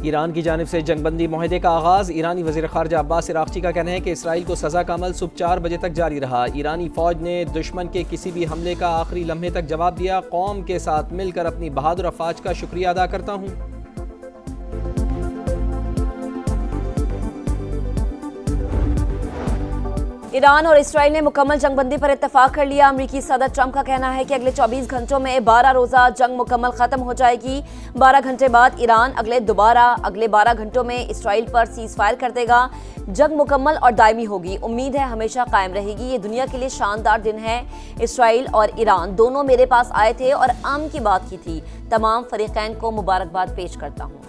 Iran की जानिब से जंगबंदी मुआहदे का आगाज़। ईरानी वज़ीर ख़ारजा अब्बास इराक़ची का कहना है कि इसराइल को सज़ा का अमल सुबह 4 बजे तक जारी रहा। ईरानी फ़ौज ने दुश्मन के किसी भी हमले का आखिरी लम्हे तक जवाब दिया। कौम के साथ मिलकर अपनी बहादुर अफ़वाज का शुक्रिया अदा करता हूँ। ईरान और इसराइल ने मुकम्मल जंगबंदी पर इत्तफाक कर लिया। अमरीकी सदर ट्रंप का कहना है कि अगले 24 घंटों में 12 रोज़ा जंग मुकम्मल खत्म हो जाएगी। 12 घंटे बाद ईरान अगले 12 घंटों में इसराइल पर सीज फायर कर देगा। जंग मुकम्मल और दायमी होगी। उम्मीद है हमेशा कायम रहेगी। ये दुनिया के लिए शानदार दिन है। इसराइल और ईरान दोनों मेरे पास आए थे और अमन की बात की थी। तमाम फरीकैन को मुबारकबाद पेश करता हूँ।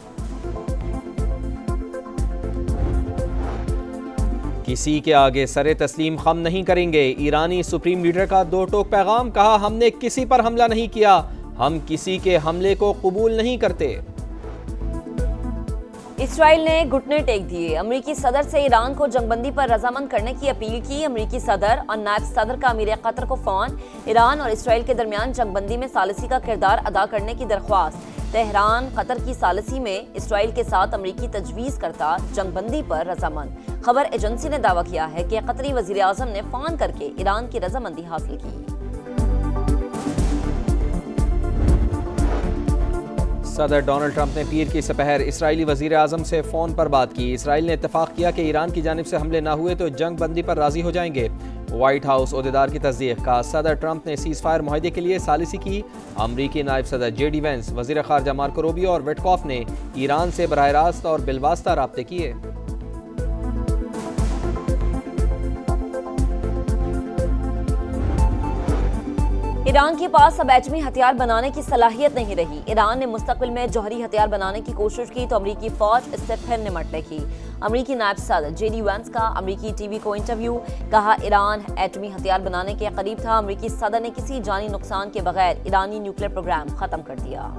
किसी के आगे सरे तस्लीम खम नहीं करेंगे। ईरानी सुप्रीम लीडर का दो टोक पैगाम। कहा, हमने किसी पर हमला नहीं किया, हम किसी के हमले को कबूल नहीं करते। इसराइल ने घुटने टेक दिए। अमरीकी सदर से ईरान को जंगबंदी पर रजामंद करने की अपील की। अमरीकी सदर और नायब सदर का अमीर कतर को फोन। ईरान और इसराइल के दरमियान जंगबंदी में सालिसी का किरदार अदा करने की दरख्वास्त। तेहरान कतर की सालिसी में इसराइल के साथ अमरीकी तजवीज़ करता जंगबंदी पर रजामंद। खबर एजेंसी ने दावा किया है कि कतरी वज़ीर आज़म ने फोन करके ईरान की रजामंदी हासिल की। सदर डोनाल्ड ट्रंप ने पीर की सपहर इसराइली वज़ीर आज़म से फ़ोन पर बात की। इसराइल ने इत्तफाक किया कि ईरान की जानिब से हमले ना हुए तो जंग बंदी पर राज़ी हो जाएंगे। व्हाइट हाउस ओहदेदार की तस्दीक का। सदर ट्रंप ने सीज़ फायर मुआहदे के लिए सालिसी की। अमरीकी नायब सदर JD वेंस, वज़ीर ख़ारजा मार्को रूबियो और विटकॉफ ने ईरान से बराह रास्त और बिलवास्ता राब्ते किए। ईरान के पास अब एटमी हथियार बनाने की सलाहियत नहीं रही। ईरान ने मुस्तकबिल में जौहरी हथियार बनाने की कोशिश की तो अमरीकी फौज इससे फिर निमट लेगी। अमरीकी नायब सदर JD वेंस का अमरीकी TV को इंटरव्यू। कहा, ईरान एटमी हथियार बनाने के करीब था। अमरीकी सदर ने किसी जानी नुकसान के बगैर ईरानी न्यूक्लियर प्रोग्राम खत्म कर दिया।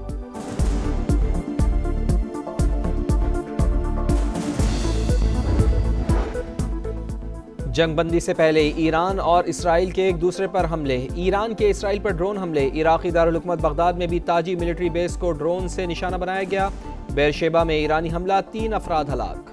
जंगबंदी से पहले ईरान और इसराइल के एक दूसरे पर हमले। ईरान के इसराइल पर ड्रोन हमले। इराकी दारुल हुकूमत बगदाद में भी ताजी मिलिट्री बेस को ड्रोन से निशाना बनाया गया। बेरशेबा में ईरानी हमला, 3 अफराद हलाक।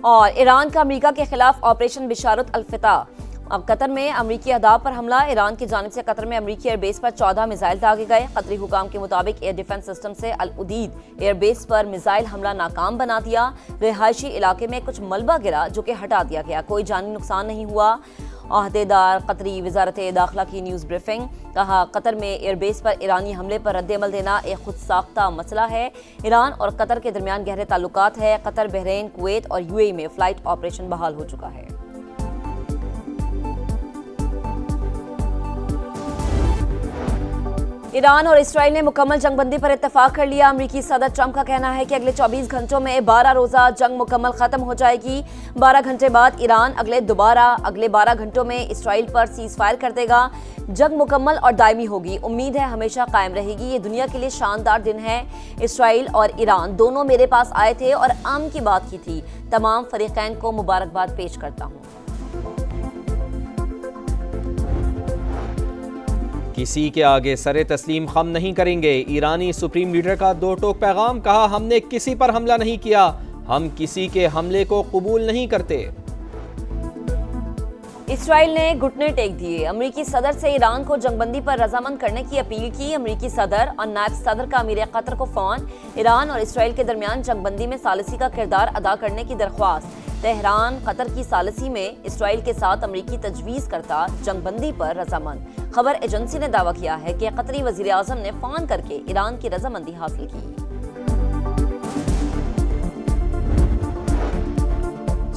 और ईरान का अमेरिका के खिलाफ ऑपरेशन बिशारत अल-फतह। अब कतर में अमरीकी अहदाफ पर हमला। ईरान की जानिब से कतर में अमरीकी एयरबेस पर 14 मिसाइल दागे गए। कतरी हुकाम के मुताबिक एयर डिफेंस सिस्टम से अल उदीद एयरबेस पर मिसाइल हमला नाकाम बना दिया। रिहायशी इलाके में कुछ मलबा गिरा जो कि हटा दिया गया। कोई जानी नुकसान नहीं हुआ। अहदेदार कतरी वजारत दाखिला की न्यूज़ ब्रीफिंग। कहा, कतर में एयरबेस पर ईरानी हमले पर रद्द-ए-अमल देना एक खुद साख्ता मसला है। ईरान और कतर के दरमियान गहरे ताल्लुकात है। कतर, बहरीन, कुवैत और UAE में फ्लाइट ऑपरेशन बहाल हो चुका है। ईरान और इसराइल ने मुकम्मल जंगबंदी पर इत्तफाक कर लिया। अमरीकी सदर ट्रंप का कहना है कि अगले 24 घंटों में 12 रोज़ा जंग मुकम्मल खत्म हो जाएगी। 12 घंटे बाद ईरान अगले 12 घंटों में इसराइल पर सीज फायर कर देगा। जंग मुकम्मल और दायमी होगी। उम्मीद है हमेशा कायम रहेगी। ये दुनिया के लिए शानदार दिन है। इसराइल और ईरान दोनों मेरे पास आए थे और अमन की बात की थी। तमाम फरीकैन को मुबारकबाद पेश करता हूँ। किसी के आगे सरे तस्लीम खम नहीं करेंगे। ईरानी सुप्रीम लीडर का दो टोक पैगाम। कहा, हमने किसी पर हमला नहीं किया, हम किसी के हमले को कबूल नहीं करते। इसराइल ने घुटने टेक दिए। अमरीकी सदर से ईरान को जंगबंदी पर रजामंद करने की अपील की। अमरीकी सदर और नायब सदर का अमीर कतर को फोन। ईरान और इसराइल के दरमियान जंगबंदी में सालिसी का किरदार अदा करने की दरख्वास्त। तेहरान कतर की सालिसी में इसराइल के साथ अमरीकी तजवीज़ करता जंगबंदी पर रजामंद। खबर एजेंसी ने दावा किया है कि कतरी वज़ीर आज़म ने फोन करके ईरान की रजामंदी हासिल की।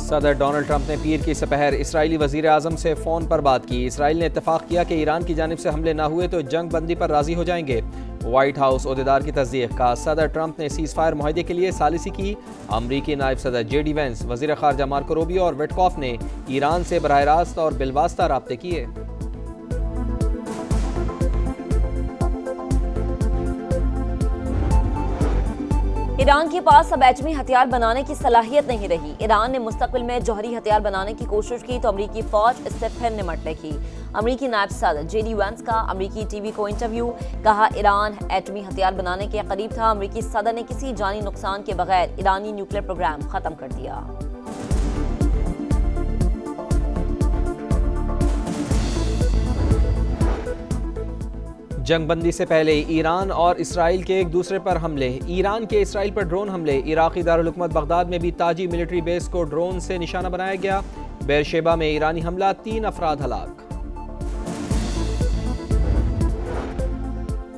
सदर डोनाल्ड ट्रंप ने पीर की सपहर इसराइली वज़ीर आज़म से फ़ोन पर बात की। इसराइल ने इत्तफाक किया कि ईरान की जानिब से हमले ना हुए तो जंग बंदी पर राज़ी हो जाएंगे। व्हाइट हाउस ओहदेदार की तस्दीक का। सदर ट्रंप ने सीज़ फायर मुआहदे के लिए सालिसी की। अमरीकी नायब सदर JD वेंस, वज़ीर ख़ारजा मार्को रूबियो और विटकॉफ ने ईरान से बराह रास्त और बिलवास्ता राब्ते किए। ईरान के पास अब एटमी हथियार बनाने की सलाहियत नहीं रही। ईरान ने मुस्तकबिल में जौहरी हथियार बनाने की कोशिश की तो अमरीकी फौज इससे फिर निमट लेगी। अमरीकी नायब सदर JD Vance का अमरीकी टीवी को इंटरव्यू, कहा ईरान एटमी हथियार बनाने के करीब था। अमरीकी सदर ने किसी जानी नुकसान के बगैर ईरानी न्यूक्लियर प्रोग्राम खत्म कर दिया। जंगबंदी से पहले ईरान और इसराइल के एक दूसरे पर हमले। ईरान के इसराइल पर ड्रोन हमले। इराकी दारुल हुकूमत बगदाद में भी ताजी मिलिट्री बेस को ड्रोन से निशाना बनाया गया। बेरशेबा में ईरानी हमला, 3 अफराद हलाक।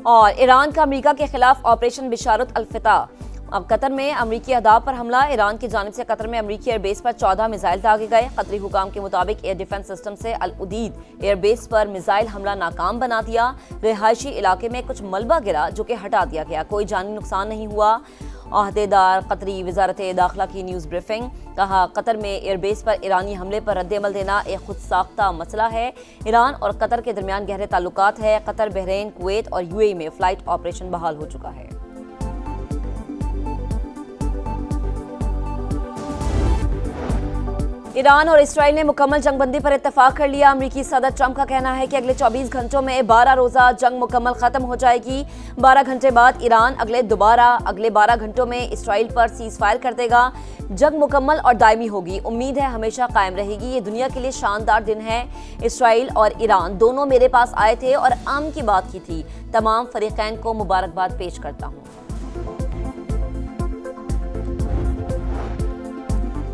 और ईरान का अमेरिका के खिलाफ ऑपरेशन बिशारत अल-फताह। अब कतर में अमरीकी अहदाफ पर हमला। ईरान की जानिब से कतर में अमरीकी एयरबेस पर 14 मिसाइल दागे गए। कतरी हुकाम के मुताबिक एयर डिफेंस सिस्टम से अल उदीद एयरबेस पर मिसाइल हमला नाकाम बना दिया। रिहायशी इलाके में कुछ मलबा गिरा जो कि हटा दिया गया। कोई जानी नुकसान नहीं हुआ। अहदेदार कतरी वजारत दाखिला की न्यूज़ ब्रीफिंग, कहा कतर में एयरबेस पर ईरानी हमले पर रद्द-ए-अमल देना एक खुद साख्ता मसला है। ईरान और कतर के दरमियान गहरे ताल्लुकात है। कतर, बहरीन, कुवैत और UAE में फ्लाइट ऑपरेशन बहाल हो चुका है। ईरान और इसराइल ने मुकम्मल जंगबंदी पर इत्तेफाक कर लिया। अमरीकी सदर ट्रंप का कहना है कि अगले 24 घंटों में 12 रोज़ा जंग मुकम्मल खत्म हो जाएगी। 12 घंटे बाद ईरान अगले 12 घंटों में इसराइल पर सीज फायर कर देगा। जंग मुकम्मल और दायमी होगी। उम्मीद है हमेशा कायम रहेगी। ये दुनिया के लिए शानदार दिन है। इसराइल और ईरान दोनों मेरे पास आए थे और अमन की बात की थी। तमाम फरीकैन को मुबारकबाद पेश करता हूँ।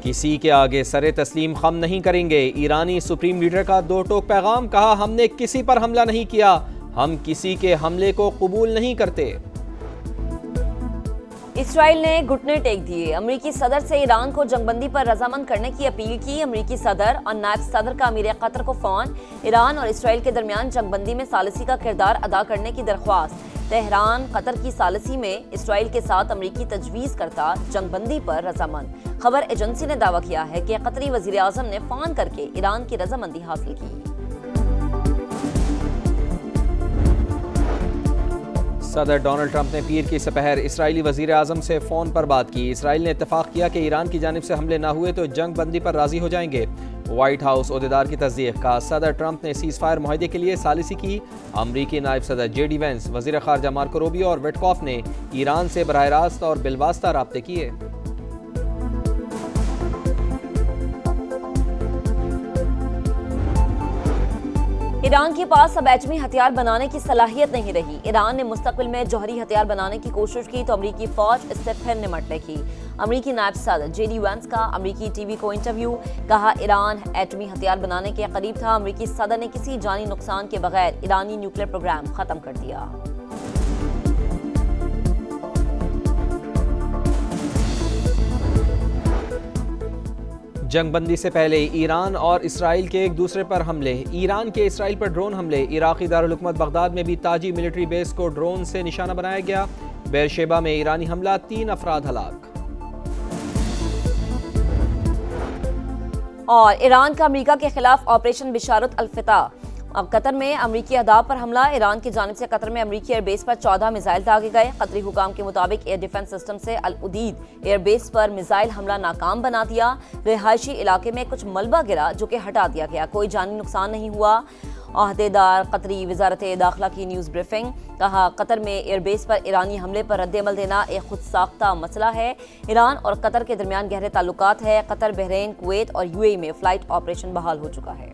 किसी के आगे सरे तस्लीम खम नहीं करेंगे। ईरानी सुप्रीम लीडर का 2 टोक पैगाम, कहा हमने किसी पर हमला नहीं किया, हम किसी के हमले को कबूल नहीं करते। इसराइल ने घुटने टेक दिए। अमरीकी सदर से ईरान को जंगबंदी पर रजामंद करने की अपील की। अमरीकी सदर और नायब सदर का अमीर कतर को फोन। ईरान और इसराइल के दरमियान जंगबंदी में सालिसी का किरदार अदा करने की दरख्वास्त। तेहरान कतर की सालिसी में इसराइल के साथ अमरीकी तजवीज़ करता जंगबंदी पर रजामंद। खबर एजेंसी ने दावा किया है कि कतरी वज़ीर आज़म ने फ़ोन करके ईरान की रजामंदी हासिल की। सदर डोनाल्ड ट्रंप ने पीर की सपहर इसराइली वज़ीर आज़म से फ़ोन पर बात की। इसराइल ने इत्तफाक किया कि ईरान की जानिब से हमले ना हुए तो जंग बंदी पर राज़ी हो जाएंगे। व्हाइट हाउस ओहदेदार की तस्दीक का। सदर ट्रंप ने सीज़ फायर मुआहदे के लिए सालिसी की। अमरीकी नायब सदर JD Vance, वज़ीर ख़ारजा मार्को रूबियो और विटकॉफ ने ईरान से बराह रास्त और बिलवास्ता राब्ते किए। ईरान के पास अब एटमी हथियार बनाने की सलाहियत नहीं रही। ईरान ने मुस्तकबिल में जौहरी हथियार बनाने की कोशिश की तो अमरीकी फौज इससे फिर निमट लेगी। अमरीकी नायब सदर JD Vance का अमरीकी टीवी को इंटरव्यू, कहा ईरान एटमी हथियार बनाने के करीब था। अमरीकी सदर ने किसी जानी नुकसान के बगैर ईरानी न्यूक्लियर प्रोग्राम खत्म कर दिया। जंगबंदी से पहले ईरान और इसराइल के एक दूसरे पर हमले। ईरान के इसराइल पर ड्रोन हमले। इराकी दारुल हुकूमत बगदाद में भी ताजी मिलिट्री बेस को ड्रोन से निशाना बनाया गया। बेरशेबा में ईरानी हमला, 3 अफराद हलाक। और ईरान का अमेरिका के खिलाफ ऑपरेशन बिशारत अल-फताह। अब कतर में अमरीकी अहदाफ पर हमला। ईरान की जानिब से कतर में अमरीकी एयरबेस पर 14 मिसाइल दागे गए। कतरी हुकाम के मुताबिक एयर डिफेंस सिस्टम से अल उदीद एयरबेस पर मिसाइल हमला नाकाम बना दिया। रिहायशी इलाके में कुछ मलबा गिरा जो कि हटा दिया गया। कोई जानी नुकसान नहीं हुआ। अहदेदार कतरी वजारत दाखिला की न्यूज़ ब्रीफिंग, कहा कतर में एयरबेस पर ईरानी हमले पर रद्द-ए-अमल देना एक खुद साख्ता मसला है। ईरान और कतर के दरमियान गहरे ताल्लुकात है। कतर, बहरीन, कुवैत और UAE में फ्लाइट ऑपरेशन बहाल हो चुका है।